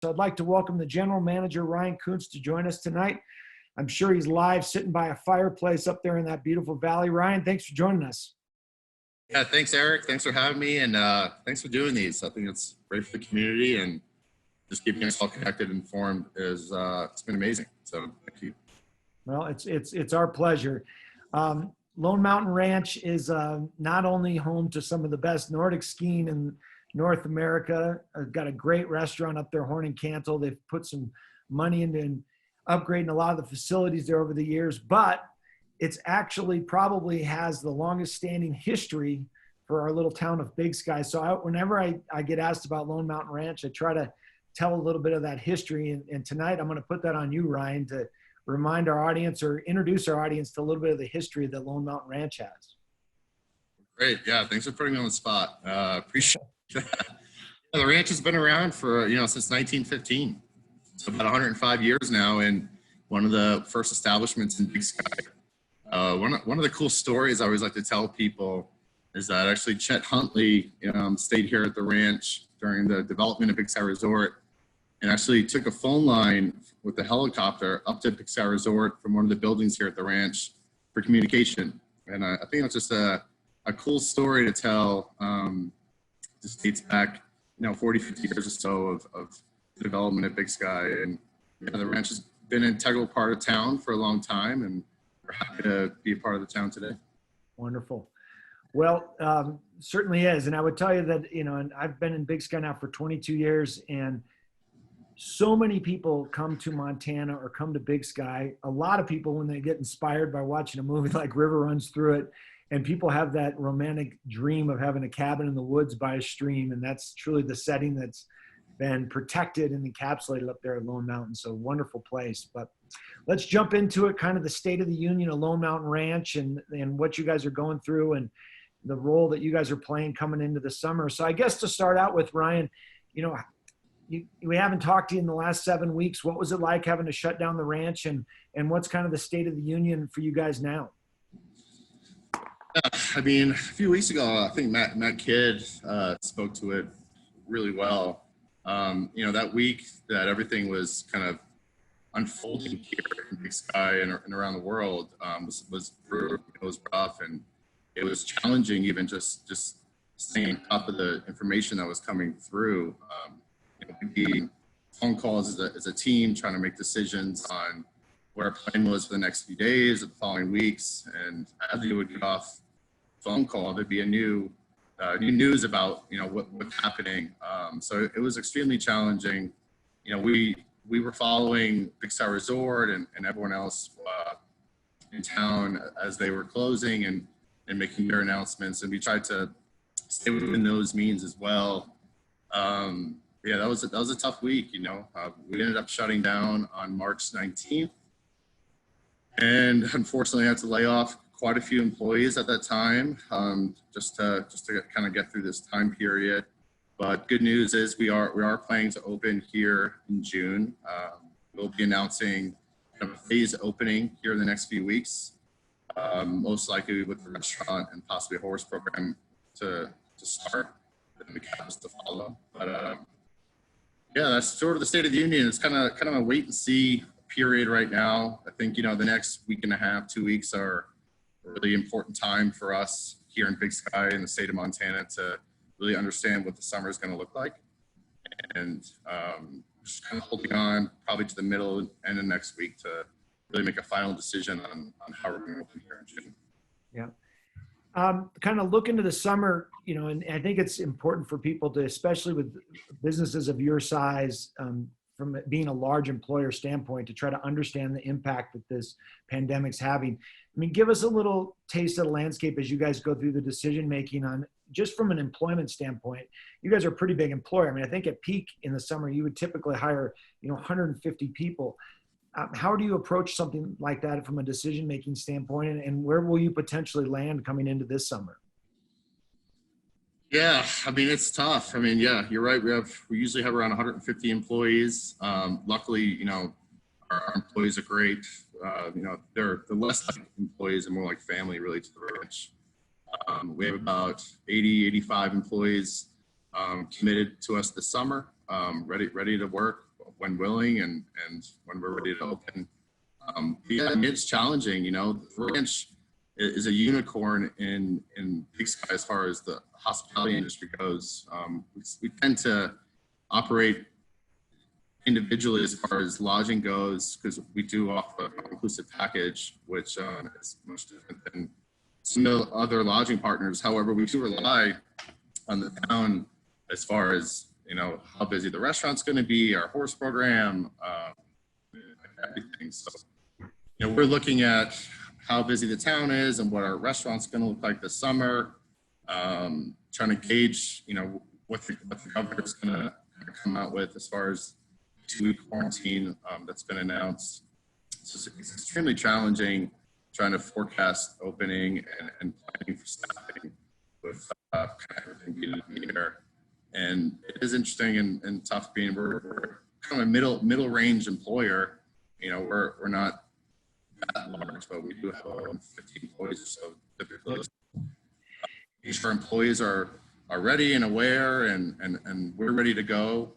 So I'd like to welcome the General Manager, Ryan Kunz, to join us tonight. I'm sure he's live sitting by a fireplace up there in that beautiful valley. Ryan, thanks for joining us. Yeah, thanks, Eric. Thanks for having me, and thanks for doing these. I think it's great for the community, and just keeping us all connected and informed is it's been amazing. So thank you. Well, it's our pleasure. Lone Mountain Ranch is not only home to some of the best Nordic skiing in North America. Got a great restaurant up there, Horn and Cantle. They've put some money into upgrading a lot of the facilities there over the years, but it's actually probably has the longest standing history for our little town of Big Sky. So whenever I get asked about Lone Mountain Ranch, I try to tell a little bit of that history. And tonight I'm going to put that on you, Ryan, to remind our audience or introduce our audience to a little bit of the history that Lone Mountain Ranch has. Great. Yeah. Thanks for putting me on the spot. Appreciate that. Yeah, the ranch has been around for, since 1915. So about 105 years now, and one of the first establishments in Big Sky. One of the cool stories I always like to tell people is that actually Chet Huntley stayed here at the ranch during the development of Big Sky Resort, and actually took a phone line with the helicopter up to Big Sky Resort from one of the buildings here at the ranch for communication. And I think that's just a cool story to tell. Just dates back, 40, 50 years or so of the development of Big Sky. And the ranch has been an integral part of town for a long time, and we're happy to be a part of the town today. Wonderful. Well, certainly is. And I would tell you that, and I've been in Big Sky now for 22 years, and so many people come to Montana or come to Big Sky. A lot of people, when they get inspired by watching a movie like River Runs Through It, and people have that romantic dream of having a cabin in the woods by a stream. And that's truly the setting that's been protected and encapsulated up there at Lone Mountain. So wonderful place. But let's jump into it, kind of the state of the union of Lone Mountain Ranch and what you guys are going through and the role that you guys are playing coming into the summer. So I guess to start out with, Ryan, we haven't talked to you in the last 7 weeks. What was it like having to shut down the ranch, and what's kind of the state of the union for you guys now? A few weeks ago, I think Matt Kidd spoke to it really well. That week that everything was kind of unfolding here in Big Sky and around the world was brutal. It was rough, and it was challenging even just staying on top of the information that was coming through. We'd phone calls as a team trying to make decisions on what our plan was for the next few days or the following weeks. And as you would get off phone call, there'd be a new news about, what's happening. So it was extremely challenging. We were following Big Sky Resort and everyone else in town as they were closing and making their announcements. And we tried to stay within those means as well. That was a tough week. We ended up shutting down on March 19th. And unfortunately, I had to lay off quite a few employees at that time, just to kind of get through this time period. But good news is we are planning to open here in June. We'll be announcing kind of a phased opening here in the next few weeks, most likely with the restaurant and possibly a horse program to start, and the cabins to follow. But that's sort of the state of the union. It's kind of a wait and see period right now. I think, the next week and a half, 2 weeks are a really important time for us here in Big Sky in the state of Montana to really understand what the summer is going to look like. And just kind of holding on probably to the middle and the next week to really make a final decision on how we're going to open here in June. Yeah. Kind of look into the summer, and I think it's important for people to, especially with businesses of your size, from being a large employer standpoint, to try to understand the impact that this pandemic's having. Give us a little taste of the landscape as you guys go through the decision-making on, just from an employment standpoint. You guys are a pretty big employer. I think at peak in the summer, you would typically hire, 150 people. How do you approach something like that from a decision-making standpoint, and where will you potentially land coming into this summer? Yeah, it's tough. You're right. We usually have around 150 employees. Luckily, our employees are great. They're less like employees and more like family really to the ranch. We have about 80, 85 employees committed to us this summer, ready to work. when willing and when we're ready to open. Yeah, it's challenging. You know, the ranch is a unicorn in Big Sky as far as the hospitality industry goes. We tend to operate individually as far as lodging goes because we do offer an inclusive package, which is much different than some other lodging partners. However, we do rely on the town as far as, you know, how busy the restaurant's going to be, our horse program, everything. So, you know, we're looking at how busy the town is and what our restaurant's going to look like this summer. Trying to gauge, you know, what the governor's going to come out with as far as 2-week quarantine that's been announced. So it's extremely challenging trying to forecast opening and planning for staffing with kind of everything being in the air. And it is interesting and tough being we're kind of a middle range employer. You know, we're not that large, but we do have 15 employees or so typically. Each of our employees are ready and aware and we're ready to go.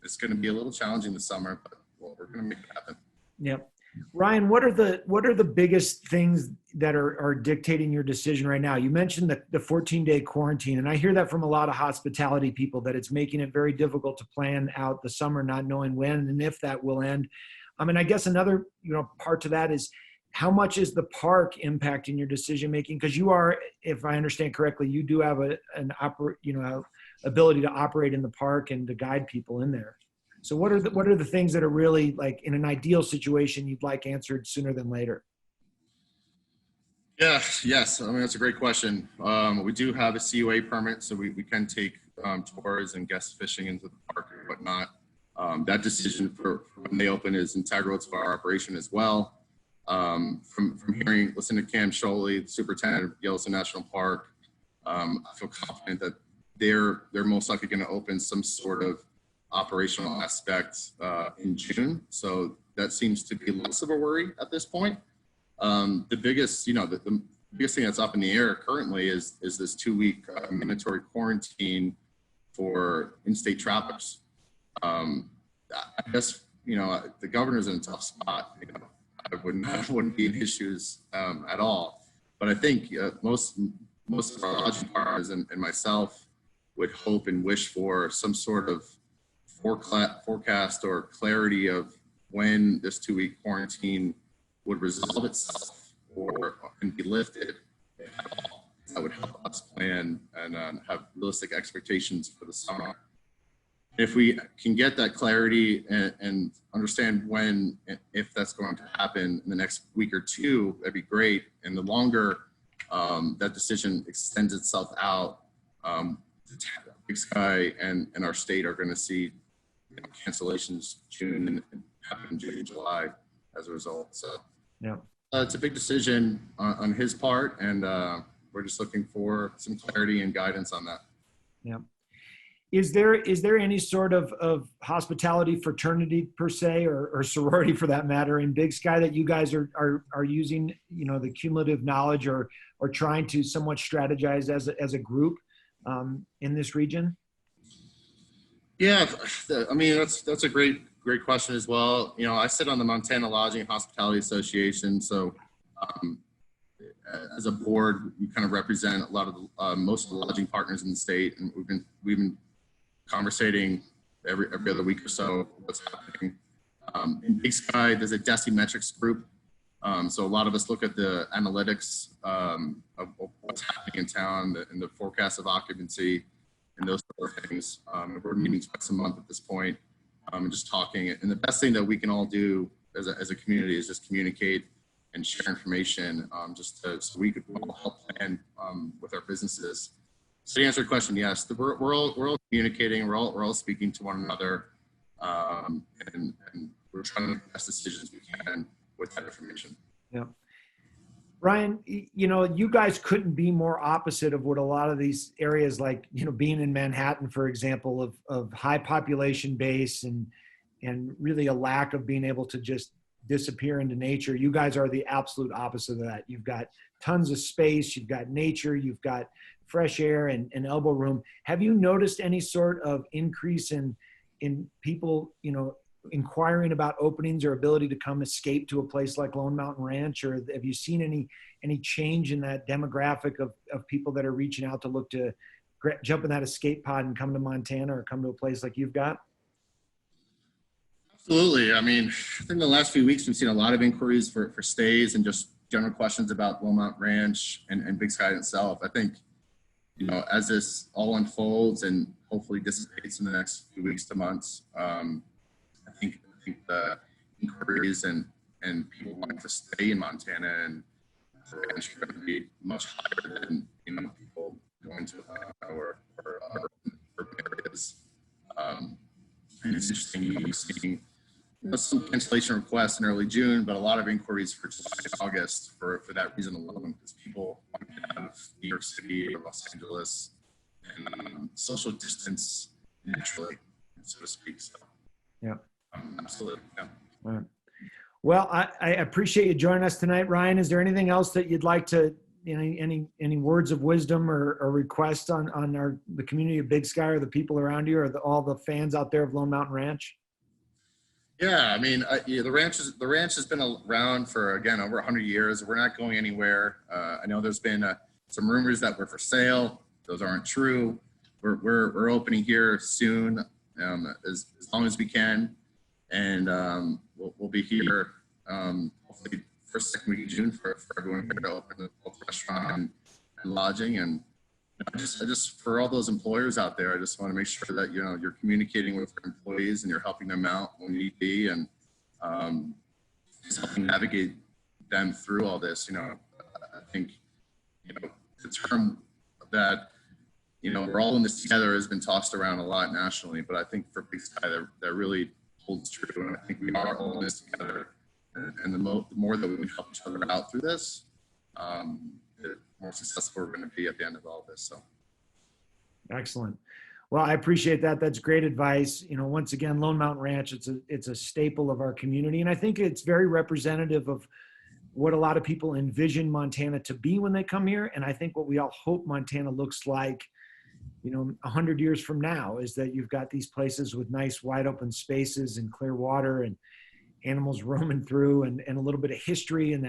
It's going to be a little challenging this summer, but we're going to make it happen. Yep. Ryan, what are the biggest things that are dictating your decision right now? You mentioned the 14-day quarantine, and I hear that from a lot of hospitality people that it's making it very difficult to plan out the summer, not knowing when and if that will end. I mean, I guess another part to that is how much is the park impacting your decision making? Because you are, if I understand correctly, you do have an ability to operate in the park and to guide people in there. So what are the things that are really, like, in an ideal situation you'd like answered sooner than later? Yes. I mean, that's a great question. We do have a CUA permit, so we can take tours and guest fishing into the park and whatnot. That decision for when they open is integral to our operation as well. From listening to Cam Sholey, the superintendent of Yellowstone National Park, I feel confident that they're most likely going to open some sort of operational aspect in June. So that seems to be less of a worry at this point. The biggest, the biggest thing that's up in the air currently is this 2-week mandatory quarantine for in-state travelers. I guess, the governor's in a tough spot. I wouldn't be in issues at all. But I think most of our lodging partners and myself would hope and wish for some sort of forecast or clarity of when this 2-week quarantine would resolve itself and be lifted at all. That would help us plan and have realistic expectations for the summer. If we can get that clarity and understand when and if that's going to happen in the next week or two, that'd be great. And the longer that decision extends itself out, Big Sky and our state are going to see cancellations June and happen June, July as a result. So yeah, it's a big decision on his part, and we're just looking for some clarity and guidance on that. Yeah. Is there any sort of hospitality fraternity per se, or sorority for that matter, in Big Sky that you guys are using, the cumulative knowledge or trying to somewhat strategize as a group in this region? Yeah, I mean, that's a great question as well. I sit on the Montana Lodging and Hospitality Association, so as a board, we kind of represent a lot of most of the lodging partners in the state, and we've been conversating every other week or so what's happening. In Big Sky, there's a Decimetrics group, so a lot of us look at the analytics of what's happening in town and the forecast of occupancy and those sort of things. We're meeting twice a month at this point, and just talking. And the best thing that we can all do as a community is just communicate and share information, so we could all help plan with our businesses. So to answer your question, yes, we're all communicating, we're all speaking to one another, and we're trying to make the best decisions we can with that information. Yeah. Ryan, you guys couldn't be more opposite of what a lot of these areas, like, being in Manhattan, for example, of high population base and really a lack of being able to just disappear into nature. You guys are the absolute opposite of that. You've got tons of space, you've got nature, you've got fresh air and elbow room. Have you noticed any sort of increase in people, inquiring about openings or ability to come escape to a place like Lone Mountain Ranch? Or have you seen any change in that demographic of people that are reaching out to look to jump in that escape pod and come to Montana or come to a place like you've got? Absolutely. I mean, I think the last few weeks we've seen a lot of inquiries for stays and just general questions about Lone Mountain Ranch and Big Sky itself. I think, you know, as this all unfolds and hopefully dissipates in the next few weeks to months, I think the inquiries and people wanting to stay in Montana and the ranch are going to be much higher than, you know, people going to Atlanta or urban areas. And it's interesting, you know, we're seeing, you know, some cancellation requests in early June, but a lot of inquiries for July and August for that reason alone, because people want to have New York City or Los Angeles and social distance naturally, so to speak. So, yeah, absolutely. Yeah. All right. Well, I appreciate you joining us tonight, Ryan. Is there anything else that you'd like to, you know, any words of wisdom or requests on the community of Big Sky or the people around you or all the fans out there of Lone Mountain Ranch? Yeah, I mean, yeah, the ranch has been around for, again, over 100 years. We're not going anywhere. I know there's been some rumors that we're for sale. Those aren't true. We're opening here soon, as long as we can, and we'll be here hopefully first, second week of June for everyone here to open the restaurant and lodging. And I just for all those employers out there, I just want to make sure that, you know, you're communicating with your employees and you're helping them out when need be, and just helping navigate them through all this. You know, I think, you know, the term that, you know, we're all in this together has been tossed around a lot nationally, but I think for Big Sky that really holds true, and I think we are all in this together. And the more that we can help each other out through this, the more successful we're going to be at the end of all this. So, excellent. Well, I appreciate that. That's great advice. You know, once again, Lone Mountain Ranch, it's a staple of our community, and I think it's very representative of what a lot of people envision Montana to be when they come here. And I think what we all hope Montana looks like, you know, 100 years from now, is that you've got these places with nice wide open spaces and clear water and animals roaming through, and a little bit of history and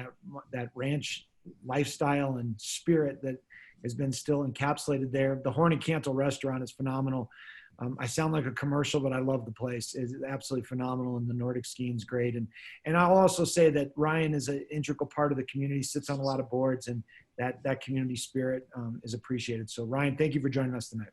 that ranch lifestyle and spirit that has been still encapsulated there. The Horny Cantle restaurant is phenomenal. I sound like a commercial, but I love the place. It's absolutely phenomenal, and the Nordic skiing is great. And I'll also say that Ryan is an integral part of the community, sits on a lot of boards, and that community spirit is appreciated. So Ryan, thank you for joining us tonight.